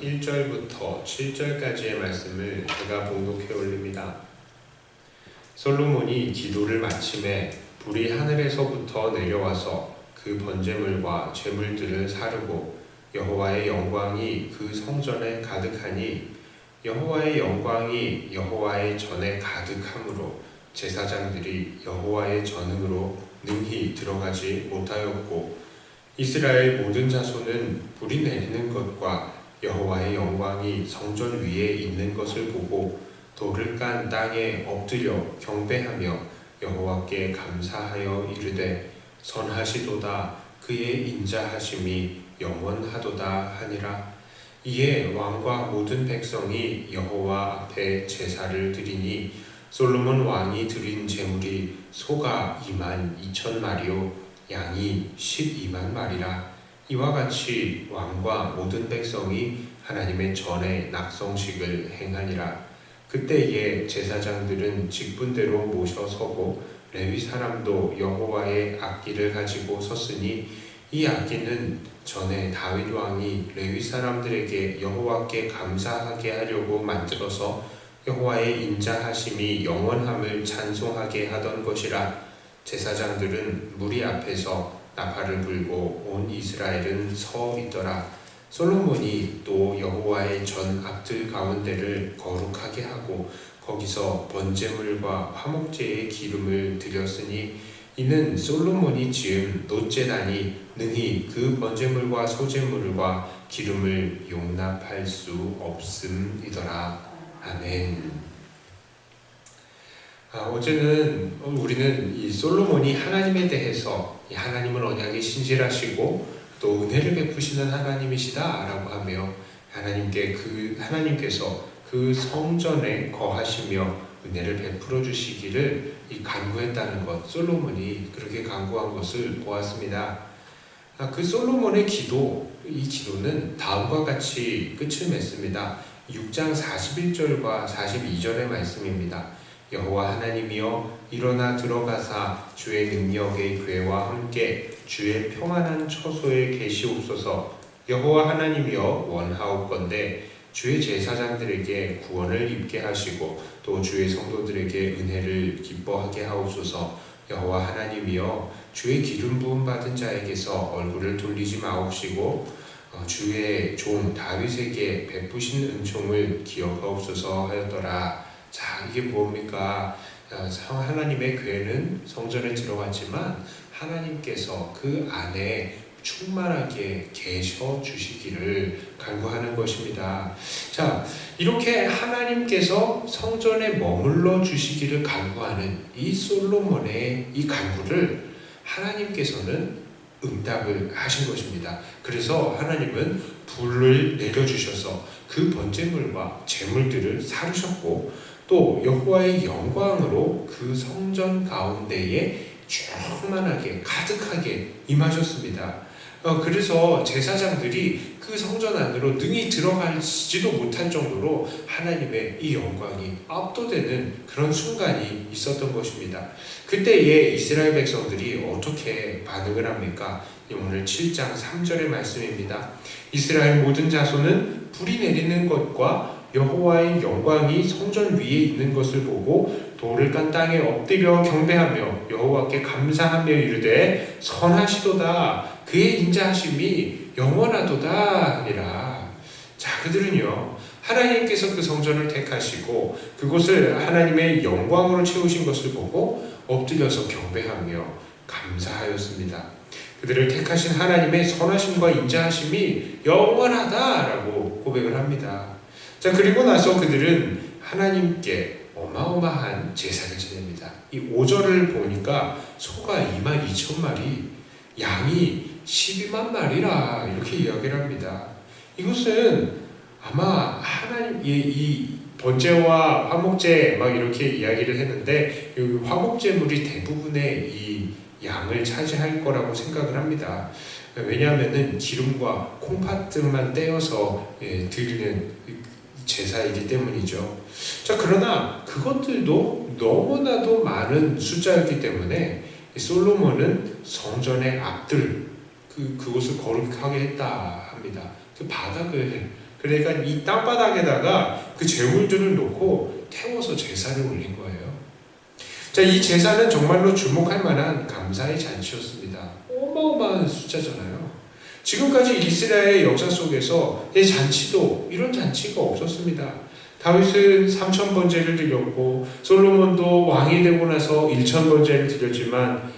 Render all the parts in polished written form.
1절부터 7절까지의 말씀을 제가 봉독해 올립니다. 솔로몬이 기도를 마침에 불이 하늘에서부터 내려와서 그 번제물과 제물들을 사르고 여호와의 영광이 그 성전에 가득하니 여호와의 영광이 여호와의 전에 가득함으로 제사장들이 여호와의 전으로 능히 들어가지 못하였고 이스라엘 모든 자손은 불이 내리는 것과 여호와의 영광이 성전 위에 있는 것을 보고 돌을 깐 땅에 엎드려 경배하며 여호와께 감사하여 이르되 선하시도다 그의 인자하심이 영원하도다 하니라. 이에 왕과 모든 백성이 여호와 앞에 제사를 드리니 솔로몬 왕이 드린 제물이 소가 22,000마리요 양이 12만마리라. 이와 같이 왕과 모든 백성이 하나님의 전에 낙성식을 행하니라. 그때에 제사장들은 직분대로 모셔 서고 레위 사람도 여호와의 악기를 가지고 섰으니 이 악기는 전에 다윗 왕이 레위 사람들에게 여호와께 감사하게 하려고 만들어서 여호와의 인자하심이 영원함을 찬송하게 하던 것이라. 제사장들은 무리 앞에서 나팔을 불고 온 이스라엘은 서 있더라. 솔로몬이 또 여호와의 전 앞들 가운데를 거룩하게 하고 거기서 번제물과 화목제의 기름을 드렸으니 이는 솔로몬이 지은 놋제단이 능히 그 번제물과 소제물과 기름을 용납할 수 없음이더라. 아멘. 어제는 우리는 이 솔로몬이 하나님에 대해서 하나님은 언약에 신실하시고 또 은혜를 베푸시는 하나님이시다 라고 하며 하나님께서 그 성전에 거하시며 은혜를 베풀어 주시기를 간구했다는 것, 솔로몬이 그렇게 간구한 것을 보았습니다. 그 솔로몬의 이 기도는 다음과 같이 끝을 맺습니다. 6장 41절과 42절의 말씀입니다. 여호와 하나님이여 일어나 들어가사 주의 능력의 궤와 함께 주의 평안한 처소에 계시옵소서. 여호와 하나님이여 원하옵건대 주의 제사장들에게 구원을 입게 하시고 또 주의 성도들에게 은혜를 기뻐하게 하옵소서. 여호와 하나님이여 주의 기름 부음 받은 자에게서 얼굴을 돌리지 마옵시고 주의 종 다윗에게 베푸신 은총을 기억하옵소서 하였더라. 자, 이게 뭡니까? 하나님의 궤는 성전에 들어갔지만 하나님께서 그 안에 충만하게 계셔 주시기를 간구하는 것입니다. 자, 이렇게 하나님께서 성전에 머물러 주시기를 간구하는 이 솔로몬의 이 간구를 하나님께서는 응답을 하신 것입니다. 그래서 하나님은 불을 내려주셔서 그 번제물과 제물들을 사르셨고 또 여호와의 영광으로 그 성전 가운데에 충만하게 가득하게 임하셨습니다. 그래서 제사장들이 그 성전 안으로 능히 들어가지도 못할 정도로 하나님의 이 영광이 압도되는 그런 순간이 있었던 것입니다. 그때에 이스라엘 백성들이 어떻게 반응을 합니까? 오늘 7장 3절의 말씀입니다. 이스라엘 모든 자손은 불이 내리는 것과 여호와의 영광이 성전 위에 있는 것을 보고 돌을 깐 땅에 엎드려 경배하며 여호와께 감사하며 이르되 선하시도다 그의 인자하심이 영원하도다 하니라. 자, 그들은요 하나님께서 그 성전을 택하시고 그곳을 하나님의 영광으로 채우신 것을 보고 엎드려서 경배하며 감사하였습니다. 그들을 택하신 하나님의 선하심과 인자하심이 영원하다라고 고백을 합니다. 자, 그리고 나서 그들은 하나님께 어마어마한 제사를 지냅니다. 이 5절을 보니까 소가 22,000마리, 양이 12만마리라 이렇게 이야기를 합니다. 이것은 아마 하나님의 이 번제와 화목제 막 이렇게 이야기를 했는데 이 화목제물이 대부분의 이 양을 차지할 거라고 생각을 합니다. 왜냐하면 기름과 콩팥들만 떼어서 드리는 제사이기 때문이죠. 자, 그러나 그것들도 너무나도 많은 숫자였기 때문에 솔로몬은 성전의 앞들 그곳을 거룩하게 했다 합니다. 그 바닥을 그러니까 이 땅바닥에다가 그 제물들을 놓고 태워서 제사를 올린 거예요. 자, 이 제사는 정말로 주목할 만한 감사의 잔치였습니다. 어마어마한 숫자잖아요. 지금까지 이스라엘의 역사 속에서 이 잔치도 이런 잔치가 없었습니다. 다윗은 3,000번제를 드렸고 솔로몬도 왕이 되고 나서 1,000번제를 드렸지만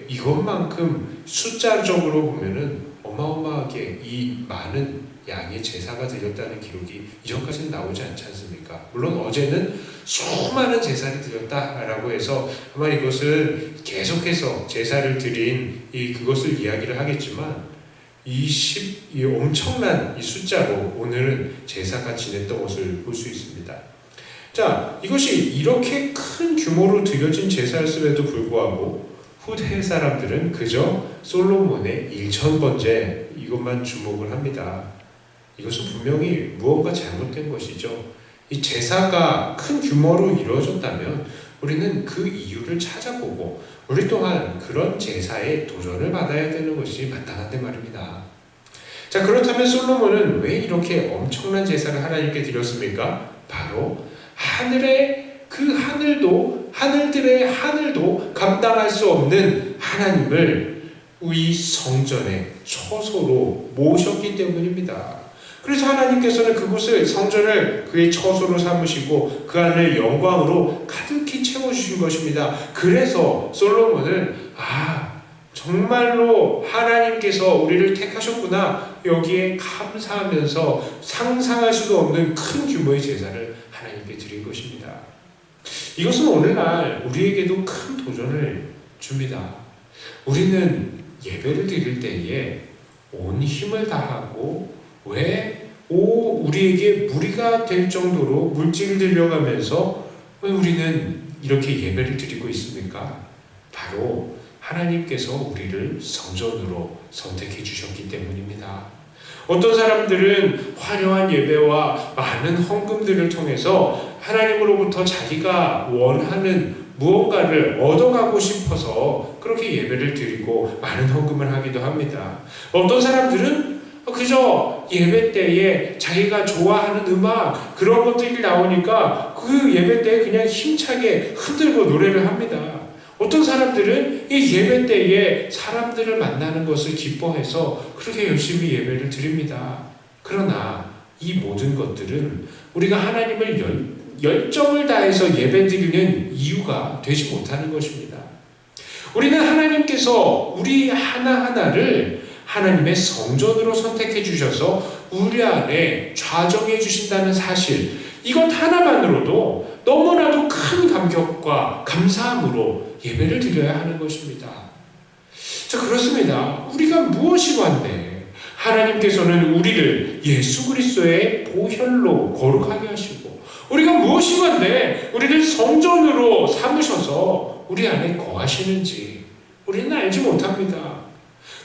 이것만큼 숫자적으로 보면은 어마어마하게 이 많은 양의 제사가 드렸다는 기록이 이전까지는 나오지 않지 않습니까? 물론 어제는 수많은 제사를 드렸다라고 해서 아마 이것은 계속해서 제사를 드린 그것을 이야기를 하겠지만 이 엄청난 이 숫자로 오늘은 제사가 지냈던 것을 볼 수 있습니다. 자, 이것이 이렇게 큰 규모로 드려진 제사였음에도 불구하고 후대 사람들은 그저 솔로몬의 1,000번째 이것만 주목을 합니다. 이것은 분명히 무언가 잘못된 것이죠. 이 제사가 큰 규모로 이루어졌다면 우리는 그 이유를 찾아보고 우리 또한 그런 제사에 도전을 받아야 되는 것이 마땅한데 말입니다. 자, 그렇다면 솔로몬은 왜 이렇게 엄청난 제사를 하나님께 드렸습니까? 바로 하늘의 그 하늘들의 하늘도 감당할 수 없는 하나님을 이 성전의 처소로 모셨기 때문입니다. 그래서 하나님께서는 그곳을 성전을 그의 처소로 삼으시고 그 안을 영광으로 가득히 채워주신 것입니다. 그래서 솔로몬은 정말로 하나님께서 우리를 택하셨구나, 여기에 감사하면서 상상할 수도 없는 큰 규모의 제사를 하나님께 드린 것입니다. 이것은 오늘날 우리에게도 큰 도전을 줍니다. 우리는 예배를 드릴 때에 온 힘을 다하고 우리에게 무리가 될 정도로 물질을 들여가면서 왜 우리는 이렇게 예배를 드리고 있습니까? 바로 하나님께서 우리를 성전으로 선택해 주셨기 때문입니다. 어떤 사람들은 화려한 예배와 많은 헌금들을 통해서 하나님으로부터 자기가 원하는 무언가를 얻어가고 싶어서 그렇게 예배를 드리고 많은 헌금을 하기도 합니다. 어떤 사람들은 그저 예배 때에 자기가 좋아하는 음악 그런 것들이 나오니까 그 예배 때에 그냥 힘차게 흔들고 노래를 합니다. 어떤 사람들은 이 예배 때에 사람들을 만나는 것을 기뻐해서 그렇게 열심히 예배를 드립니다. 그러나 이 모든 것들은 우리가 하나님을 열정을 다해서 예배 드리는 이유가 되지 못하는 것입니다. 우리는 하나님께서 우리 하나하나를 하나님의 성전으로 선택해 주셔서 우리 안에 좌정해 주신다는 사실, 이것 하나만으로도 너무나도 큰 감격과 감사함으로 예배를 드려야 하는 것입니다. 자, 그렇습니다. 우리가 무엇이고 한데 하나님께서는 우리를 예수 그리스도의 보혈로 거룩하게 하시고 우리가 무엇이고 한데 우리를 성전으로 삼으셔서 우리 안에 거하시는지 우리는 알지 못합니다.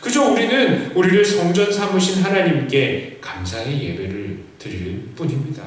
그저 우리는 우리를 성전 삼으신 하나님께 감사의 예배를 드릴 뿐입니다.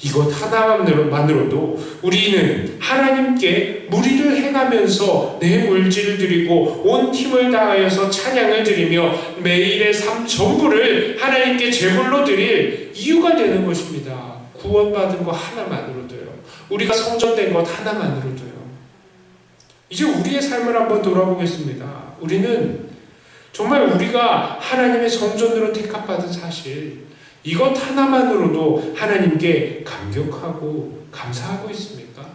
이것 하나만으로도 우리는 하나님께 무리를 행하면서 내 물질을 드리고 온 힘을 다하여서 찬양을 드리며 매일의 삶 전부를 하나님께 제물로 드릴 이유가 되는 것입니다. 구원받은 것 하나만으로도요. 우리가 성전된 것 하나만으로도요. 이제 우리의 삶을 한번 돌아보겠습니다. 우리는 정말 우리가 하나님의 성전으로 택함받은 사실, 이것 하나만으로도 하나님께 감격하고 감사하고 있습니까?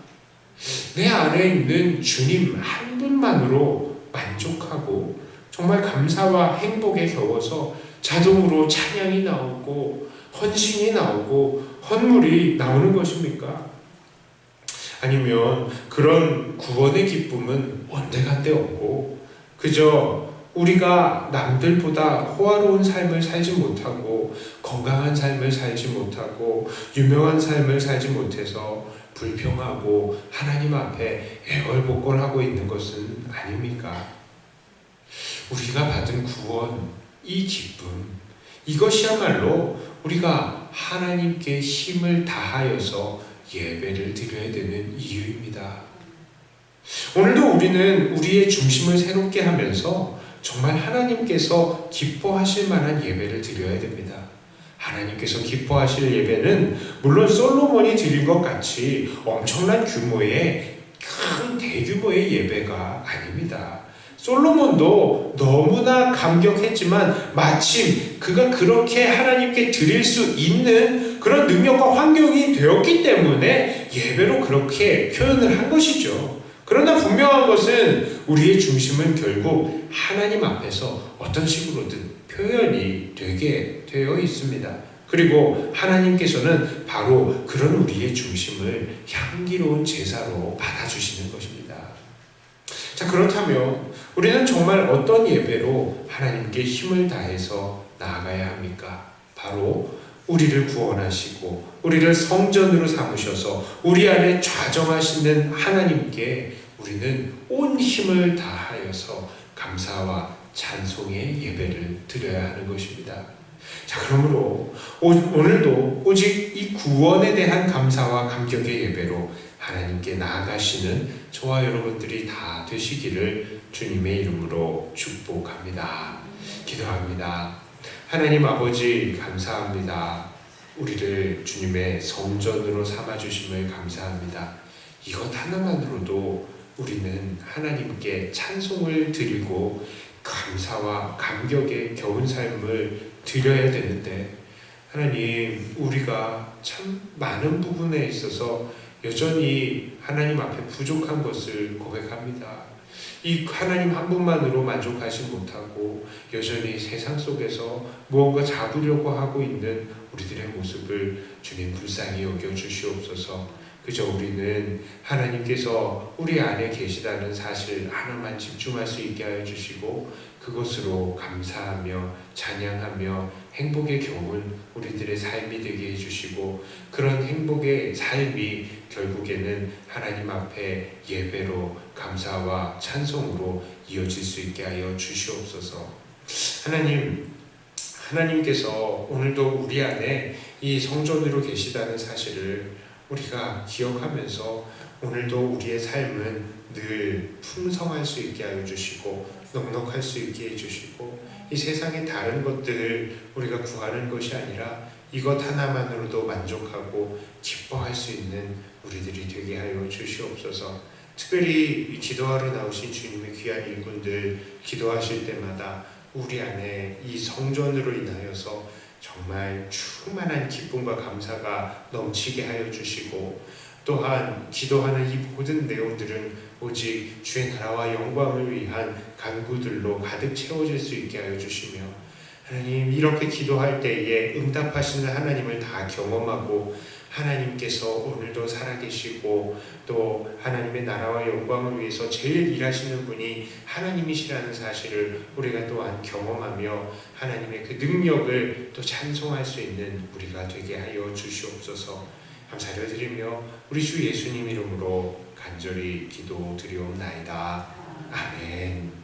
내 안에 있는 주님 한 분만으로 만족하고 정말 감사와 행복에 겨워서 자동으로 찬양이 나오고 헌신이 나오고 헌물이 나오는 것입니까? 아니면 그런 구원의 기쁨은 온데간데 없고 그저 우리가 남들보다 호화로운 삶을 살지 못하고 건강한 삶을 살지 못하고 유명한 삶을 살지 못해서 불평하고 하나님 앞에 애걸복걸하고 있는 것은 아닙니까? 우리가 받은 구원, 이 기쁨, 이것이야말로 우리가 하나님께 힘을 다하여서 예배를 드려야 되는 이유입니다. 오늘도 우리는 우리의 중심을 새롭게 하면서 정말 하나님께서 기뻐하실 만한 예배를 드려야 됩니다. 하나님께서 기뻐하실 예배는 물론 솔로몬이 드린 것 같이 엄청난 규모의 큰 대규모의 예배가 아닙니다. 솔로몬도 너무나 감격했지만 마침 그가 그렇게 하나님께 드릴 수 있는 그런 능력과 환경이 되었기 때문에 예배로 그렇게 표현을 한 것이죠. 그러나 분명한 것은 우리의 중심은 결국 하나님 앞에서 어떤 식으로든 표현이 되게 되어 있습니다. 그리고 하나님께서는 바로 그런 우리의 중심을 향기로운 제사로 받아주시는 것입니다. 자, 그렇다면 우리는 정말 어떤 예배로 하나님께 힘을 다해서 나아가야 합니까? 바로 우리를 구원하시고 우리를 성전으로 삼으셔서 우리 안에 좌정하시는 하나님께 우리는 온 힘을 다하여서 감사와 찬송의 예배를 드려야 하는 것입니다. 자, 그러므로 오늘도 오직 이 구원에 대한 감사와 감격의 예배로 하나님께 나아가시는 저와 여러분들이 다 되시기를 주님의 이름으로 축복합니다. 기도합니다. 하나님 아버지, 감사합니다. 우리를 주님의 성전으로 삼아주심을 감사합니다. 이것 하나만으로도 우리는 하나님께 찬송을 드리고 감사와 감격의 겨운 삶을 드려야 되는데, 하나님, 우리가 참 많은 부분에 있어서 여전히 하나님 앞에 부족한 것을 고백합니다. 이 하나님 한 분만으로 만족하지 못하고 여전히 세상 속에서 무언가 잡으려고 하고 있는 우리들의 모습을 주님 불쌍히 여겨 주시옵소서. 그저 우리는 하나님께서 우리 안에 계시다는 사실 하나만 집중할 수 있게 하여 주시고 그것으로 감사하며 찬양하며 행복의 겨운 우리들의 삶이 되게 해주시고, 그런 행복의 삶이 결국에는 하나님 앞에 예배로 감사와 찬송으로 이어질 수 있게 하여 주시옵소서. 하나님께서 오늘도 우리 안에 이 성전으로 계시다는 사실을 우리가 기억하면서 오늘도 우리의 삶은 늘 풍성할 수 있게 하여 주시고 넉넉할 수 있게 해주시고, 이 세상의 다른 것들을 우리가 구하는 것이 아니라 이것 하나만으로도 만족하고 기뻐할 수 있는 우리들이 되게 하여 주시옵소서. 특별히 기도하러 나오신 주님의 귀한 일꾼들 기도하실 때마다 우리 안에 이 성전으로 인하여서 정말 충만한 기쁨과 감사가 넘치게 하여 주시고, 또한 기도하는 이 모든 내용들은 오직 주의 나라와 영광을 위한 간구들로 가득 채워질 수 있게 하여 주시며, 하나님, 이렇게 기도할 때에 응답하시는 하나님을 다 경험하고 하나님께서 오늘도 살아계시고 또 하나님의 나라와 영광을 위해서 제일 일하시는 분이 하나님이시라는 사실을 우리가 또한 경험하며 하나님의 그 능력을 또 찬송할 수 있는 우리가 되게 하여 주시옵소서. 감사를 드리며 우리 주 예수님 이름으로 간절히 기도드리옵나이다. 아멘.